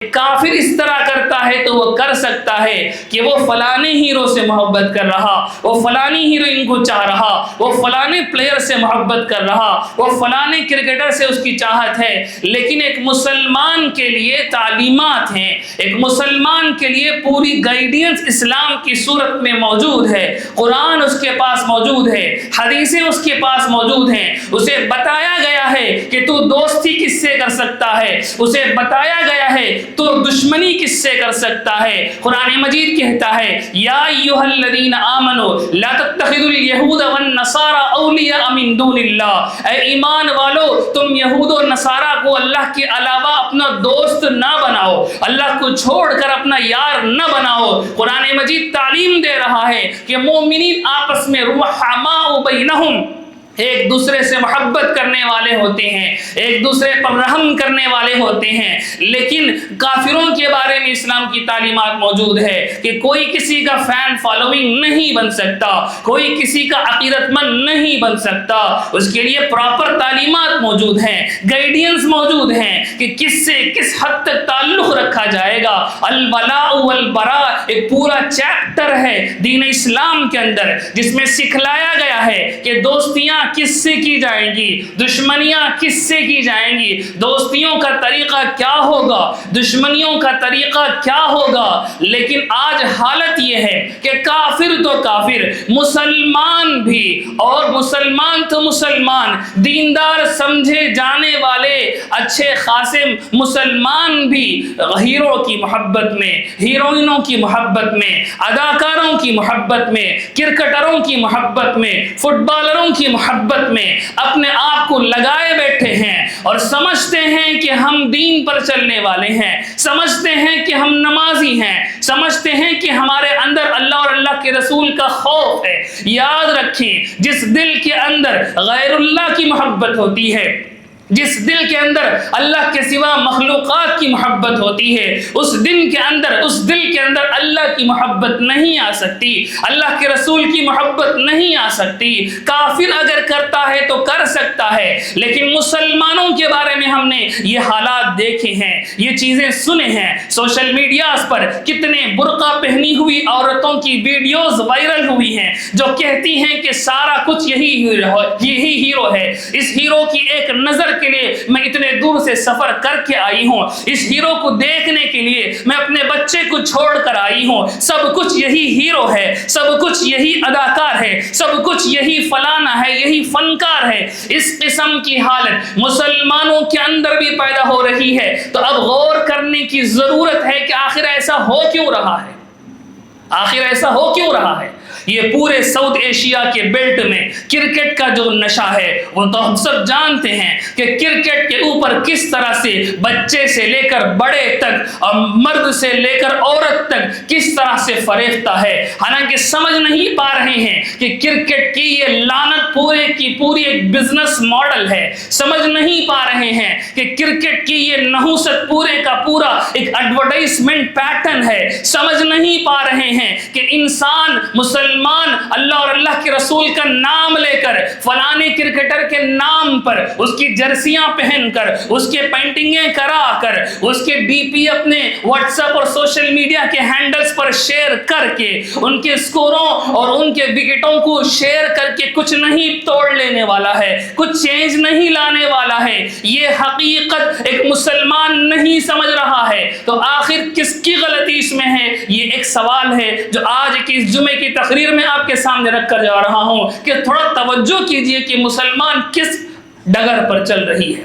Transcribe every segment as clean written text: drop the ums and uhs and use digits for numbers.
کافر اس طرح کرتا ہے تو وہ کر سکتا ہے کہ وہ فلانے ہیرو سے محبت کر رہا، وہ فلانی ہیروئن کو چاہ رہا، وہ فلانے پلیئر سے محبت کر رہا، وہ فلانے کرکٹر سے اس کی چاہت ہے، لیکن ایک مسلمان کے لیے تعلیمات ہیں، ایک مسلمان کے لیے پوری گائیڈنس اسلام کی صورت میں موجود ہے، قرآن اس کے پاس موجود ہے، حدیثیں اس کے پاس موجود ہیں، اسے بتایا گیا ہے کہ تو دوستی کس سے کر سکتا ہے، اسے بتایا گیا ہے تو دشمنی کس سے کر سکتا ہے۔ قرآن مجید کہتا ہے یا ایھا الذین آمنوا لا تتخذوا اليہود والنصارى اولیاء من دون اللہ، اے ایمان والو تم یہود و نصارہ کو اللہ کے علاوہ اپنا دوست نہ بناؤ، اللہ کو چھوڑ کر اپنا یار نہ بناؤ۔ قرآن مجید تعلیم دے رہا ہے کہ مومنین آپس میں رحماء بینہم، ایک دوسرے سے محبت کرنے والے ہوتے ہیں، ایک دوسرے پر رحم کرنے والے ہوتے ہیں، لیکن کافروں کے بارے میں اسلام کی تعلیمات موجود ہے کہ کوئی کسی کا فین فالوئنگ نہیں بن سکتا، کوئی کسی کا عقیدت مند نہیں بن سکتا، اس کے لیے پراپر تعلیمات موجود ہیں، گائیڈنس موجود ہیں کہ کس سے کس حد تک تعلق رکھا جائے گا۔ الولاء والبراء ایک پورا چیپٹر ہے دین اسلام کے اندر جس میں سکھلایا گیا ہے کہ دوستیاں کس سے کی جائیں گی، دشمنیاں کس سے کی جائیں گی، دوستیوں کا طریقہ کیا ہوگا، دشمنیوں کا طریقہ کیا ہوگا۔ لیکن آج حالت یہ ہے کہ کافر تو کافر، مسلمان بھی، اور مسلمان تو مسلمان، دیندار سمجھے جانے والے اچھے خاصے مسلمان بھی ہیرو کی محبت میں، ہیروئنوں کی محبت میں، اداکاروں کی محبت میں، کرکٹروں کی محبت میں، فٹ بالروں کی محبت میں اپنے آپ کو لگائے بیٹھے ہیں اور سمجھتے ہیں کہ ہم دین پر چلنے والے ہیں، سمجھتے ہیں کہ ہم نمازی ہیں، سمجھتے ہیں کہ ہمارے اندر اللہ اور اللہ کے رسول کا خوف ہے۔ یاد رکھیں جس دل کے اندر غیر اللہ کی محبت ہوتی ہے، جس دل کے اندر اللہ کے سوا مخلوقات کی محبت ہوتی ہے، اس دل کے اندر اللہ کی محبت نہیں آ سکتی، اللہ کے رسول کی محبت نہیں آ سکتی۔ کافر اگر کرتا ہے تو کر سکتا ہے، لیکن مسلمانوں کے بارے میں ہم نے یہ حالات دیکھے ہیں، یہ چیزیں سنے ہیں۔ سوشل میڈیاز پر کتنے برقع پہنی ہوئی عورتوں کی ویڈیوز وائرل ہوئی ہیں جو کہتی ہیں کہ سارا کچھ یہی ہیرو ہے، اس ہیرو کی ایک نظر کے لیے میں اتنے دور سے سفر کر کے آئی ہوں، اس ہیرو کو دیکھنے کے لیے میں اپنے بچے کو چھوڑ کر آئی ہوں، سب کچھ یہی ہیرو ہے، سب کچھ یہی اداکار ہے، سب کچھ یہی فلانا ہے، یہی فنکار ہے۔ اس قسم کی حالت مسلمانوں کے اندر بھی پیدا ہو رہی ہے، تو اب غور کرنے کی ضرورت ہے کہ آخر ایسا ہو کیوں رہا ہے، آخر ایسا ہو کیوں رہا ہے۔ یہ پورے ساؤتھ ایشیا کے بیلٹ میں کرکٹ کا جو نشہ ہے وہ تو ہم سب جانتے ہیں کہ کرکٹ کے اوپر کس طرح سے بچے سے لے کر بڑے تک اور مرد سے لے کر عورت تک کس طرح سے فریفتہ ہے، حالانکہ سمجھ نہیں پا رہے ہیں کہ کرکٹ کی یہ لعنت پورے کی پوری ایک بزنس ماڈل ہے، سمجھ نہیں پا رہے ہیں کہ کرکٹ کی یہ نحوست پورے کا پورا ایک ایڈورٹائزمنٹ پیٹرن ہے، سمجھ نہیں پا رہے ہیں کہ انسان مسلمان اللہ اور اللہ کے رسول کا نام لے کر فلانے کرکٹر کے نام پر اس کی جرسیاں پہن کر، اس کے پینٹنگیں کرا کر، اس کے ڈی پی اپنے واٹس ایپ اور سوشل میڈیا کے ہینڈلز پر شیئر کر کے ان کے سکوروں اور ان کے وکٹوں کو شیئر کر کے کچھ نہیں توڑ لینے والا ہے، کچھ چینج نہیں لانے والا ہے۔ یہ حقیقت ایک مسلمان نہیں سمجھ رہا ہے، تو آخر کس کی غلطی اس میں ہے؟ یہ ایک سوال ہے جو آج کی اس جمعے کی تقریر میں آپ کے سامنے رکھ کر جا رہا ہوں کہ تھوڑا توجہ کیجئے کہ مسلمان کس ڈگر پر چل رہی ہے،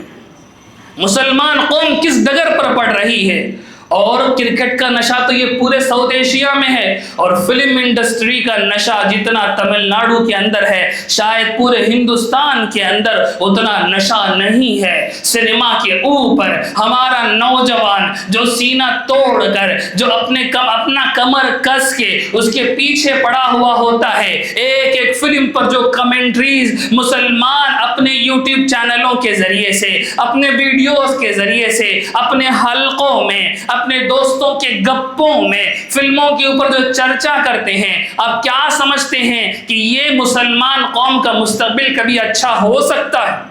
مسلمان قوم کس ڈگر پر پڑ رہی ہے۔ اور کرکٹ کا نشہ تو یہ پورے ساؤتھ ایشیا میں ہے، اور فلم انڈسٹری کا نشہ جتنا تمل ناڈو کے اندر ہے شاید پورے ہندوستان کے اندر اتنا نشہ نہیں ہے۔ سنیما کے اوپر ہمارا نوجوان جو سینہ توڑ کر، جو اپنا کمر کس کے اس کے پیچھے پڑا ہوا ہوتا ہے، ایک ایک فلم پر جو کمنٹریز مسلمان اپنے یوٹیوب چینلوں کے ذریعے سے، اپنے ویڈیوز کے ذریعے سے، اپنے حلقوں میں، اپنے دوستوں کے گپوں میں فلموں کے اوپر جو چرچا کرتے ہیں، اب کیا سمجھتے ہیں کہ یہ مسلمان قوم کا مستقبل کبھی اچھا ہو سکتا ہے؟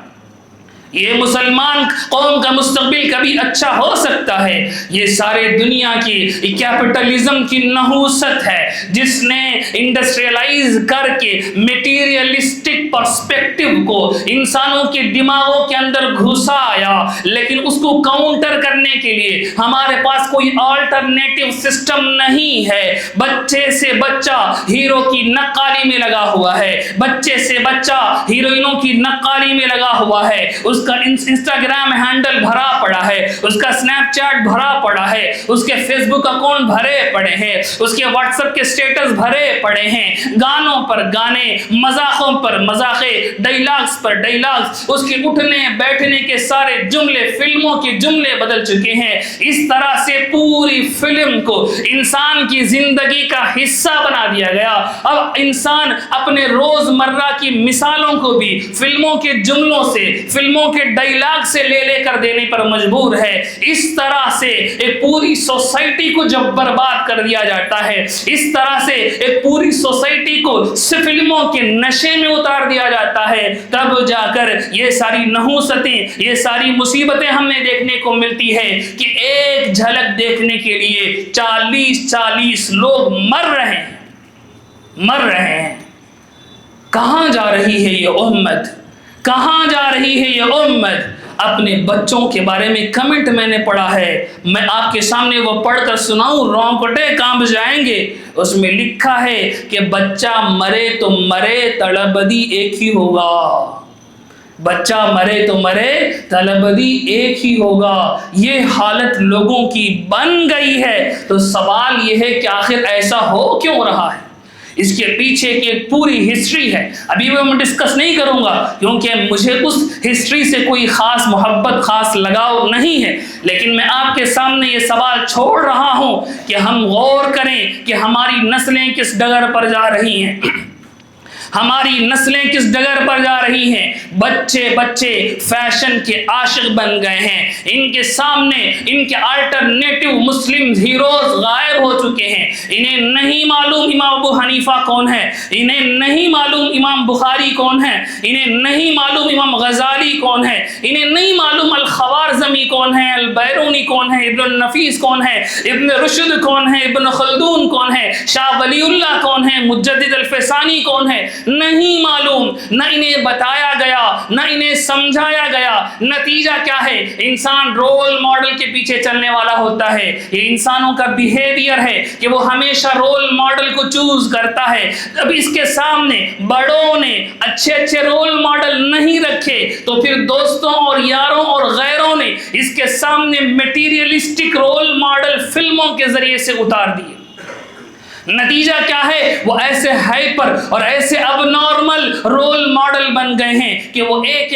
یہ مسلمان قوم کا مستقبل کبھی اچھا ہو سکتا ہے؟ یہ سارے دنیا کی کیپٹلزم کی نحوست ہے جس نے انڈسٹریلائز کر کے میٹیریلسٹک پرسپیکٹو کو انسانوں کے دماغوں کے اندر گھسایا، لیکن اس کو کاؤنٹر کرنے کے لیے ہمارے پاس کوئی آلٹرنیٹو سسٹم نہیں ہے۔ بچے سے بچہ ہیرو کی نقالی میں لگا ہوا ہے، بچے سے بچہ ہیروئنوں کی نقالی میں لگا ہوا ہے، اس کا انسٹاگرام ہینڈل بھرا پڑا ہے، اس کا سنیپ چیٹ بھرا پڑا ہے، اس کے فیس بک اکاؤنٹ بھرے پڑے ہیں، اس کے واٹس ایپ کے سٹیٹس بھرے پڑے ہیں، گانوں پر گانے، مذاقوں پر مذاقیں، ڈائلاگز پر ڈائلاگز، اس کے اٹھنے بیٹھنے کے سارے جملے فلموں کے جملے بدل چکے ہیں۔ اس طرح سے پوری فلم کو انسان کی زندگی کا حصہ بنا دیا گیا۔ اب انسان اپنے روزمرہ کی مثالوں کو بھی فلموں کے جملوں سے، فلموں کے ڈائلاگ سے لے کر دینے پر مجبور ہے۔ اس طرح سے ایک پوری سوسائٹی کو جب برباد کر دیا جاتا ہے، اس طرح سے ایک پوری سوسائٹی کو فلموں کے نشے میں اتار دیا جاتا ہے، تب جا کر یہ ساری نحوستیں، یہ ساری مصیبتیں ہمیں دیکھنے کو ملتی ہے کہ ایک جھلک دیکھنے کے لیے 40 لوگ مر رہے ہیں۔ کہاں جا رہی ہے یہ امت؟ کہاں جا رہی ہے یہ امت؟ اپنے بچوں کے بارے میں کمنٹ میں نے پڑھا ہے، میں آپ کے سامنے وہ پڑھ کر سناؤں، رونگٹے کانپ جائیں گے۔ اس میں لکھا ہے کہ بچہ مرے تو مرے، تڑبدی ایک ہی ہوگا۔ بچہ مرے تو مرے، تلبدی ایک ہی ہوگا۔ یہ حالت لوگوں کی بن گئی ہے، تو سوال یہ ہے کہ آخر ایسا ہو کیوں رہا ہے؟ اس کے پیچھے کی ایک پوری ہسٹری ہے، ابھی میں ڈسکس نہیں کروں گا کیونکہ مجھے اس ہسٹری سے کوئی خاص محبت، خاص لگاؤ نہیں ہے، لیکن میں آپ کے سامنے یہ سوال چھوڑ رہا ہوں کہ ہم غور کریں کہ ہماری نسلیں کس ڈگر پر جا رہی ہیں، ہماری نسلیں کس ڈگر پر جا رہی ہیں۔ بچے فیشن کے عاشق بن گئے ہیں، ان کے سامنے ان کے الٹرنیٹو مسلم ہیروز غائب ہو چکے ہیں۔ انہیں نہیں معلوم امام ابو حنیفہ کون ہے، انہیں نہیں معلوم امام بخاری کون ہے، انہیں نہیں معلوم امام غزالی کون ہے، انہیں نہیں معلوم الخوارزمی کون ہے، البیرونی کون ہے، ابن النفیس کون ہے، ابن رشد کون ہے، ابن خلدون کون ہے، شاہ ولی اللہ کون ہے، مجدد الفسانی کون ہے، نہیں معلوم۔ نہ انہیں بتایا گیا، نہ انہیں سمجھایا گیا۔ نتیجہ کیا ہے؟ انسان رول ماڈل کے پیچھے چلنے والا ہوتا ہے۔ یہ انسانوں کا بیہیویئر ہے کہ وہ ہمیشہ رول ماڈل کو چوز کرتا ہے۔ اب اس کے سامنے بڑوں نے اچھے رول ماڈل نہیں رکھے تو پھر دوستوں اور یاروں اور غیروں نے اس کے سامنے میٹیریلسٹک رول ماڈل فلموں کے ذریعے سے اتار دیے۔ نتیجہ کیا ہے؟ وہ ایسے ہائپر اور ایسے اب نارمل رول ماڈل بن گئے ہیں کہ وہ ایک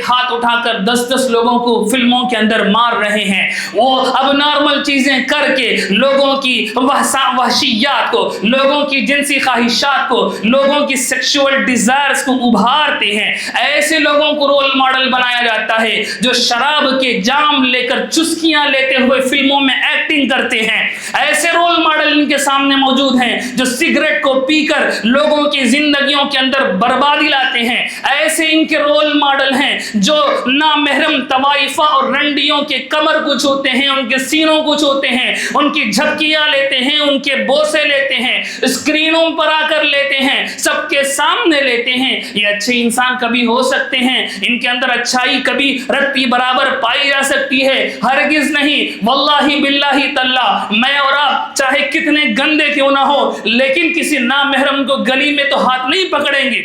ہاتھ اٹھا کر 10 لوگوں کو فلموں کے اندر مار رہے ہیں۔ وہ اب نارمل چیزیں کر کے لوگوں کی وحشیات کو، لوگوں کی جنسی خواہشات کو، لوگوں کی سیکشول ڈیزائرز کو ابھارتے ہیں۔ ایسے لوگوں کو رول ماڈل بنایا جاتا ہے جو شراب کے جام لے کر چسکیاں لیتے ہوئے فلموں میں ایکٹنگ کرتے ہیں۔ ایسے رول ماڈل ان کے سامنے موجود ہیں جو سگریٹ کو پی کر لوگوں کی زندگیوں کے اندر بربادی لاتے ہیں۔ ایسے ان کے رول ماڈل ہیں جو نامحرم طوائفہ اور رنڈیوں کے کمر کو چھوتے ہیں، ان کے سینوں کو چھوتے ہیں، ان کی جھپکیاں لیتے ہیں، ان کے بوسے لیتے ہیں، اسکرینوں پر آ کر لیتے ہیں، سب کے سامنے لیتے ہیں۔ یہ اچھے انسان کبھی ہو سکتے ہیں، ان کے اندر اچھائی کبھی رتی برابر پائی جا سکتی ہے؟ ہرگز نہیں۔ واللہ باللہ تاللہ، میں اور آپ چاہے کتنے گندے کیوں نہ ہو، لیکن کسی نامحرم کو گلی میں تو ہاتھ نہیں پکڑیں گے،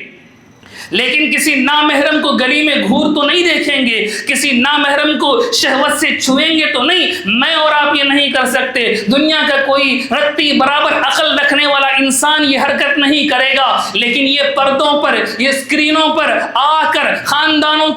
لیکن کسی نامحرم کو گلی میں گھور تو نہیں دیکھیں گے، کسی نامحرم کو شہوت سے چھوئیں گے تو نہیں۔ میں اور آپ یہ نہیں کر سکتے۔ دنیا کا کوئی رتی برابر عقل رکھنے والا انسان یہ حرکت نہیں کرے گا، لیکن یہ پردوں پر، یہ اسکرینوں پر آ کر خاندانوں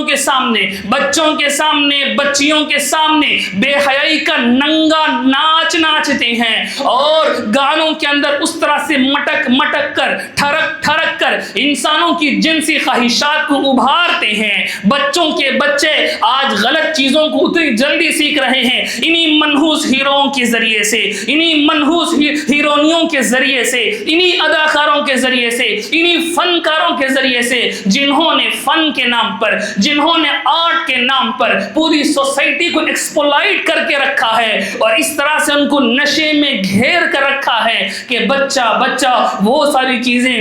کے سامنے، بچوں کے سامنے، بچیوں کے سامنے بے حیائی کا ننگا ناچ ناچتے ہیں، اور گانوں کے اندر اس طرح سے مٹک کر، ٹھرک کر انسانوں کی جنسی خواہشات کو ابھارتے ہیں۔ بچوں کے بچے آج غلط چیزوں کو اتنی جلدی سیکھ رہے ہیں، انہی منحوس ہیروؤں کے ذریعے سے، انہی منحوس ہیرونیوں کے ذریعے سے، انہی اداکاروں کے ذریعے سے، انہی فنکاروں کے ذریعے سے، جنہوں نے فن کے نام پر، جنہوں نے آرٹ کے نام پر پوری سوسائٹی کو ایکسپلائٹ کر کے رکھا ہے، اور اس طرح سے ان کو نشے میں گھیر کر رکھا ہے کہ بچہ وہ ساری چیزیں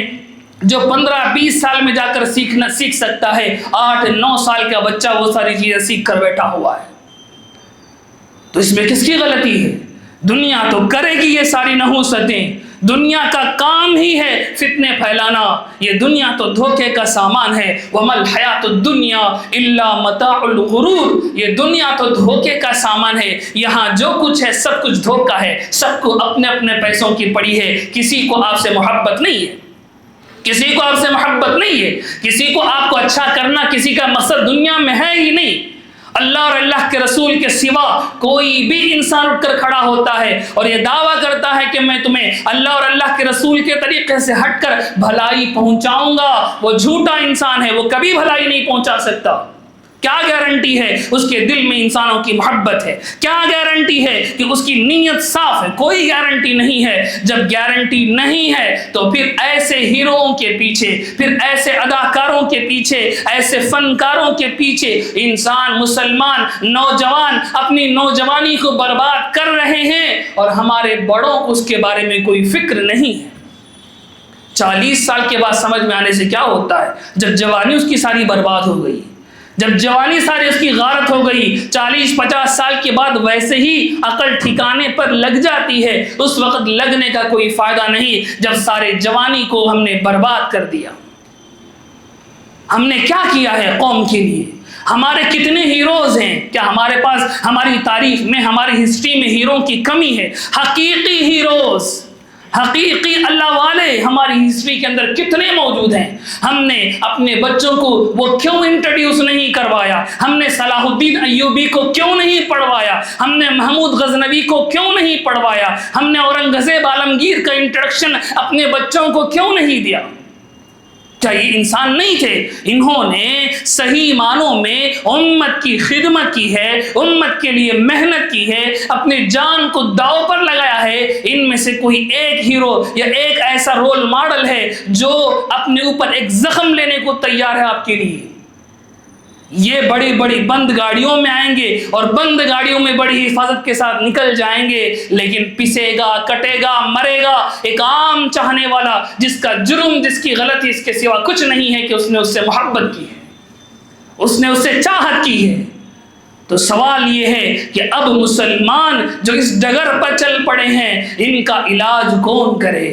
جو 15-20 سال میں جا کر سیکھ سکتا ہے، 8-9 سال کا بچہ وہ ساری چیزیں سیکھ کر بیٹھا ہوا ہے۔ تو اس میں کس کی غلطی ہے؟ دنیا تو کرے گی یہ ساری نحوستیں، دنیا کا کام ہی ہے فتنے پھیلانا، یہ دنیا تو دھوکے کا سامان ہے۔ وَمَا الْحَيَاةُ الدُّنْيَا إِلَّا مَتَاعُ الْغُرُورِ، یہ دنیا تو دھوکے کا سامان ہے، یہاں جو کچھ ہے سب کچھ دھوکا ہے، سب کو اپنے اپنے پیسوں کی پڑی ہے، کسی کو آپ سے محبت نہیں ہے، کسی کو آپ سے محبت نہیں ہے، کسی کو آپ کو اچھا کرنا کسی کا مقصد دنیا میں ہے ہی نہیں۔ اللہ اور اللہ کے رسول کے سوا کوئی بھی انسان اٹھ کر کھڑا ہوتا ہے اور یہ دعویٰ کرتا ہے کہ میں تمہیں اللہ اور اللہ کے رسول کے طریقے سے ہٹ کر بھلائی پہنچاؤں گا، وہ جھوٹا انسان ہے، وہ کبھی بھلائی نہیں پہنچا سکتا۔ کیا گارنٹی ہے اس کے دل میں انسانوں کی محبت ہے؟ کیا گارنٹی ہے کہ اس کی نیت صاف ہے؟ کوئی گارنٹی نہیں ہے۔ جب گارنٹی نہیں ہے تو پھر ایسے ہیروؤں کے پیچھے، پھر ایسے اداکاروں کے پیچھے، ایسے فنکاروں کے پیچھے انسان، مسلمان نوجوان اپنی نوجوانی کو برباد کر رہے ہیں، اور ہمارے بڑوں کو اس کے بارے میں کوئی فکر نہیں ہے۔ 40 سال کے بعد سمجھ میں آنے سے کیا ہوتا ہے؟ جب جوانی اس کی ساری برباد ہو گئی، جب جوانی ساری اس کی غارت ہو گئی، 40-50 سال کے بعد ویسے ہی عقل ٹھکانے پر لگ جاتی ہے، اس وقت لگنے کا کوئی فائدہ نہیں جب سارے جوانی کو ہم نے برباد کر دیا۔ ہم نے کیا کیا ہے قوم کے لیے؟ ہمارے کتنے ہیروز ہیں؟ کیا ہمارے پاس ہماری تاریخ میں، ہماری ہسٹری میں ہیرو کی کمی ہے؟ حقیقی ہیروز، حقیقی اللہ والے ہماری ہسٹری کے اندر کتنے موجود ہیں؟ ہم نے اپنے بچوں کو وہ کیوں انٹروڈیوس نہیں کروایا؟ ہم نے صلاح الدین ایوبی کو کیوں نہیں پڑھوایا؟ ہم نے محمود غزنوی کو کیوں نہیں پڑھوایا؟ ہم نے اورنگزیب عالمگیر کا انٹروڈکشن اپنے بچوں کو کیوں نہیں دیا؟ کیا یہ انسان نہیں تھے؟ انہوں نے صحیح معنوں میں امت کی خدمت کی ہے، امت کے لیے محنت کی ہے، اپنی جان کو داؤ پر لگایا ہے۔ ان میں سے کوئی ایک ہیرو یا ایک ایسا رول ماڈل ہے جو اپنے اوپر ایک زخم لینے کو تیار ہے آپ کے لیے؟ یہ بڑی بڑی بند گاڑیوں میں آئیں گے اور بند گاڑیوں میں بڑی حفاظت کے ساتھ نکل جائیں گے، لیکن پسے گا، کٹے گا، مرے گا ایک عام چاہنے والا، جس کا جرم، جس کی غلطی اس کے سوا کچھ نہیں ہے کہ اس نے اس سے محبت کی ہے، اس نے اس سے چاہت کی ہے۔ تو سوال یہ ہے کہ اب مسلمان جو اس ڈگر پر چل پڑے ہیں، ان کا علاج کون کرے؟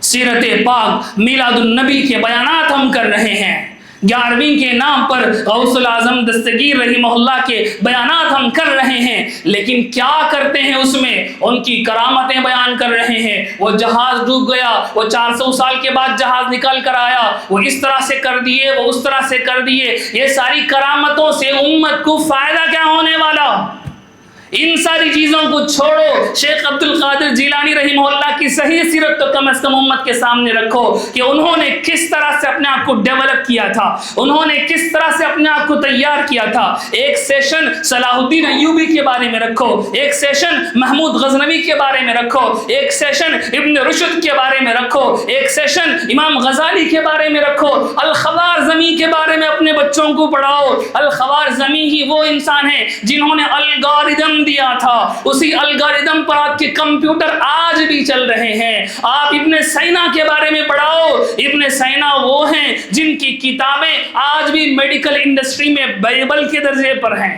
سیرت پاک، میلاد النبی کے بیانات ہم کر رہے ہیں، 11ویں کے نام پر غوث العظم دستگیر رحمہ اللہ کے بیانات ہم کر رہے ہیں، لیکن کیا کرتے ہیں اس میں؟ ان کی کرامتیں بیان کر رہے ہیں۔ وہ جہاز ڈوب گیا، وہ 400 سال کے بعد جہاز نکل کر آیا، وہ اس طرح سے کر دیے، وہ اس طرح سے کر دیے۔ یہ ساری کرامتوں سے امت کو فائدہ کیا ہونے والا؟ ان ساری چیزوں کو چھوڑو، شیخ عبد القادر جیلانی رحمہ اللہ کی صحیح سیرت تو کم از کم امت کے سامنے رکھو کہ انہوں نے کس طرح سے اپنے آپ کو ڈیولپ کیا تھا، انہوں نے کس طرح سے اپنے آپ کو تیار کیا تھا۔ ایک سیشن صلاح الدین ایوبی کے بارے میں رکھو، ایک سیشن محمود غزنوی کے بارے میں رکھو، ایک سیشن ابن رشد کے بارے میں رکھو، ایک سیشن امام غزالی کے بارے میں رکھو، الخوارزمی کے بارے میں اپنے بچوں کو پڑھاؤ۔ الخوارزمی ہی وہ انسان ہیں جنہوں نے الگوریدم دیا تھا، اسی الگوریدم پر آپ کے کمپیوٹر آج بھی چل رہے ہیں۔ آپ ابن سینا کے بارے میں پڑھاؤ، ابن سینا وہ ہیں جن کی کتابیں آج بھی میڈیکل انڈسٹری میں بائبل کے درجے پر ہیں۔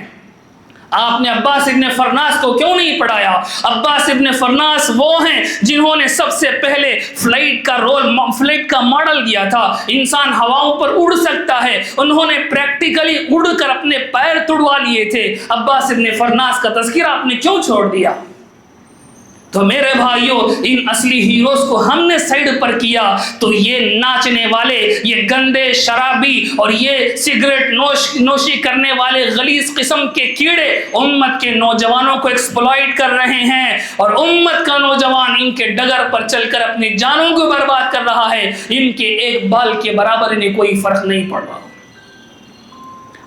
آپ نے عباس ابن فرناس کو کیوں نہیں پڑھایا؟ عباس ابن فرناس وہ ہیں جنہوں نے سب سے پہلے فلائٹ کا ماڈل دیا تھا، انسان ہواؤں پر اڑ سکتا ہے، انہوں نے پریکٹیکلی اڑ کر اپنے پیر توڑوا لیے تھے۔ عباس ابن فرناس کا تذکرہ آپ نے کیوں چھوڑ دیا؟ تو میرے بھائیوں، ان اصلی ہیروز کو ہم نے سائیڈ پر کیا تو یہ ناچنے والے، یہ گندے شرابی اور یہ سگریٹ نوشی کرنے والے غلیظ قسم کے کیڑے امت کے نوجوانوں کو ایکسپلائٹ کر رہے ہیں، اور امت کا نوجوان ان کے ڈگر پر چل کر اپنی جانوں کو برباد کر رہا ہے۔ ان کے ایک بال کے برابر انہیں کوئی فرق نہیں پڑ رہا۔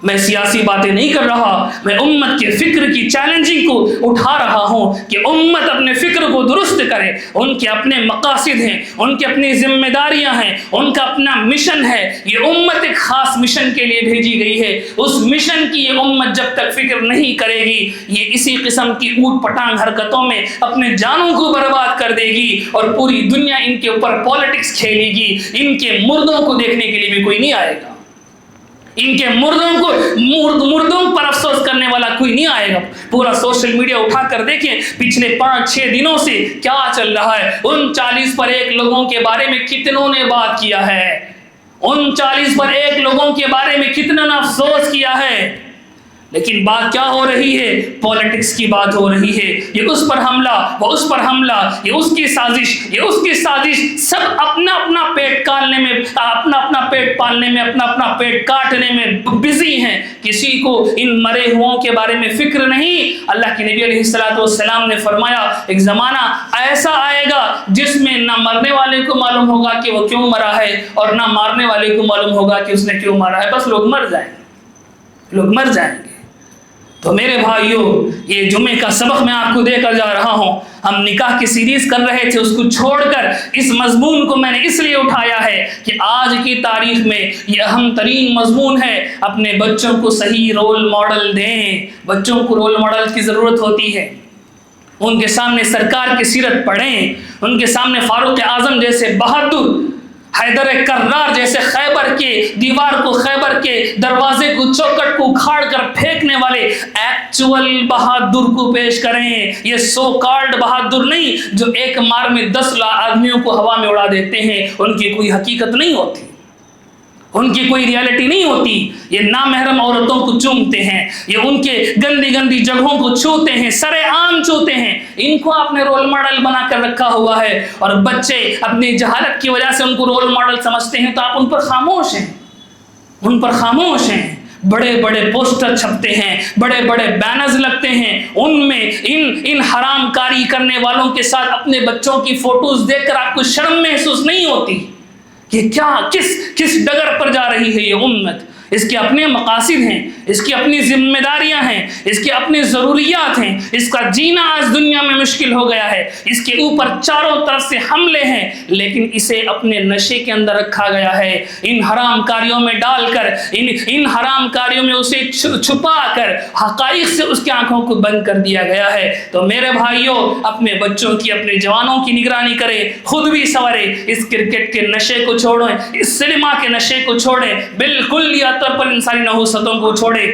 میں سیاسی باتیں نہیں کر رہا، میں امت کے فکر کی چیلنجنگ کو اٹھا رہا ہوں کہ امت اپنے فکر کو درست کرے۔ ان کے اپنے مقاصد ہیں، ان کی اپنی ذمہ داریاں ہیں، ان کا اپنا مشن ہے۔ یہ امت ایک خاص مشن کے لیے بھیجی گئی ہے، اس مشن کی یہ امت جب تک فکر نہیں کرے گی، یہ اسی قسم کی اوٹ پٹانگ حرکتوں میں اپنے جانوں کو برباد کر دے گی، اور پوری دنیا ان کے اوپر پالیٹکس کھیلے گی۔ ان کے مردوں کو دیکھنے کے لیے بھی کوئی نہیں آئے گا، ان کے مردوں پر افسوس کرنے والا کوئی نہیں آئے گا۔ پورا سوشل میڈیا اٹھا کر دیکھیں پچھلے 5-6 دنوں سے کیا چل رہا ہے۔ 39/1 لوگوں کے بارے میں کتنوں نے بات کیا ہے، 39/1 لوگوں کے بارے میں کتنا نے افسوس کیا ہے، لیکن بات کیا ہو رہی ہے؟ پالیٹکس کی بات ہو رہی ہے۔ یہ اس پر حملہ، وہ اس پر حملہ، یہ اس کی سازش، یہ اس کی سازش، سب اپنا اپنا پیٹ پالنے میں، اپنا اپنا پیٹ پالنے میں، اپنا اپنا پیٹ کاٹنے میں بزی ہیں۔ کسی کو ان مرے ہوں کے بارے میں فکر نہیں۔ اللہ کے نبی علیہ السلام نے فرمایا ایک زمانہ ایسا آئے گا جس میں نہ مرنے والے کو معلوم ہوگا کہ وہ کیوں مرا ہے، اور نہ مارنے والے کو معلوم ہوگا کہ اس نے کیوں مارا ہے، بس لوگ مر جائیں گے، لوگ مر جائیں گے۔ تو میرے بھائیوں، یہ جمعے کا سبق میں آپ کو دے کر جا رہا ہوں۔ ہم نکاح کی سیریز کر رہے تھے، اس کو چھوڑ کر اس مضمون کو میں نے اس لیے اٹھایا ہے کہ آج کی تاریخ میں یہ اہم ترین مضمون ہے۔ اپنے بچوں کو صحیح رول ماڈل دیں۔ بچوں کو رول ماڈل کی ضرورت ہوتی ہے۔ ان کے سامنے سرکار کی سیرت پڑھیں، ان کے سامنے فاروق اعظم جیسے بہادر، حیدر کرار جیسے خیبر کے دیوار کو، خیبر کے دروازے کو، چوکٹ کو اکھاڑ کر پھینکنے والے ایکچول بہادر کو پیش کریں۔ یہ سو کالڈ بہادر نہیں جو ایک مار میں 10 آدمیوں کو ہوا میں اڑا دیتے ہیں، ان کی کوئی حقیقت نہیں ہوتی، ان کی کوئی ریالٹی نہیں ہوتی۔ یہ نامحرم عورتوں کو چومتے ہیں، یہ ان کے گندی گندی جگہوں کو چھوتے ہیں، سرے عام چھوتے ہیں۔ ان کو آپ نے رول ماڈل بنا کر رکھا ہوا ہے، اور بچے اپنی جہالت کی وجہ سے ان کو رول ماڈل سمجھتے ہیں، تو آپ ان پر خاموش ہیں، ان پر خاموش ہیں۔ بڑے بڑے پوسٹر چھپتے ہیں، بڑے بڑے بینرز لگتے ہیں، ان میں ان حرام کاری کرنے والوں کے ساتھ اپنے بچوں کی فوٹوز دیکھ کر آپ کو شرم محسوس نہیں ہوتی؟ یہ کیا، کس ڈگر پر جا رہی ہے یہ امت؟ اس کے اپنے مقاصد ہیں، اس کی اپنی ذمہ داریاں ہیں، اس کی اپنی ضروریات ہیں۔ اس کا جینا آج دنیا میں مشکل ہو گیا ہے، اس کے اوپر چاروں طرف سے حملے ہیں، لیکن اسے اپنے نشے کے اندر رکھا گیا ہے۔ ان حرام کاریوں میں ڈال کر، ان حرام کاریوں میں اسے چھپا کر حقائق سے اس کی آنکھوں کو بند کر دیا گیا ہے۔ تو میرے بھائیوں، اپنے بچوں کی، اپنے جوانوں کی نگرانی کریں، خود بھی سنوریں، اس کرکٹ کے نشے کو چھوڑیں، اس سنیما کے نشے کو چھوڑیں، بالکل طور پر انسانی نحوستوں کو چھوڑے۔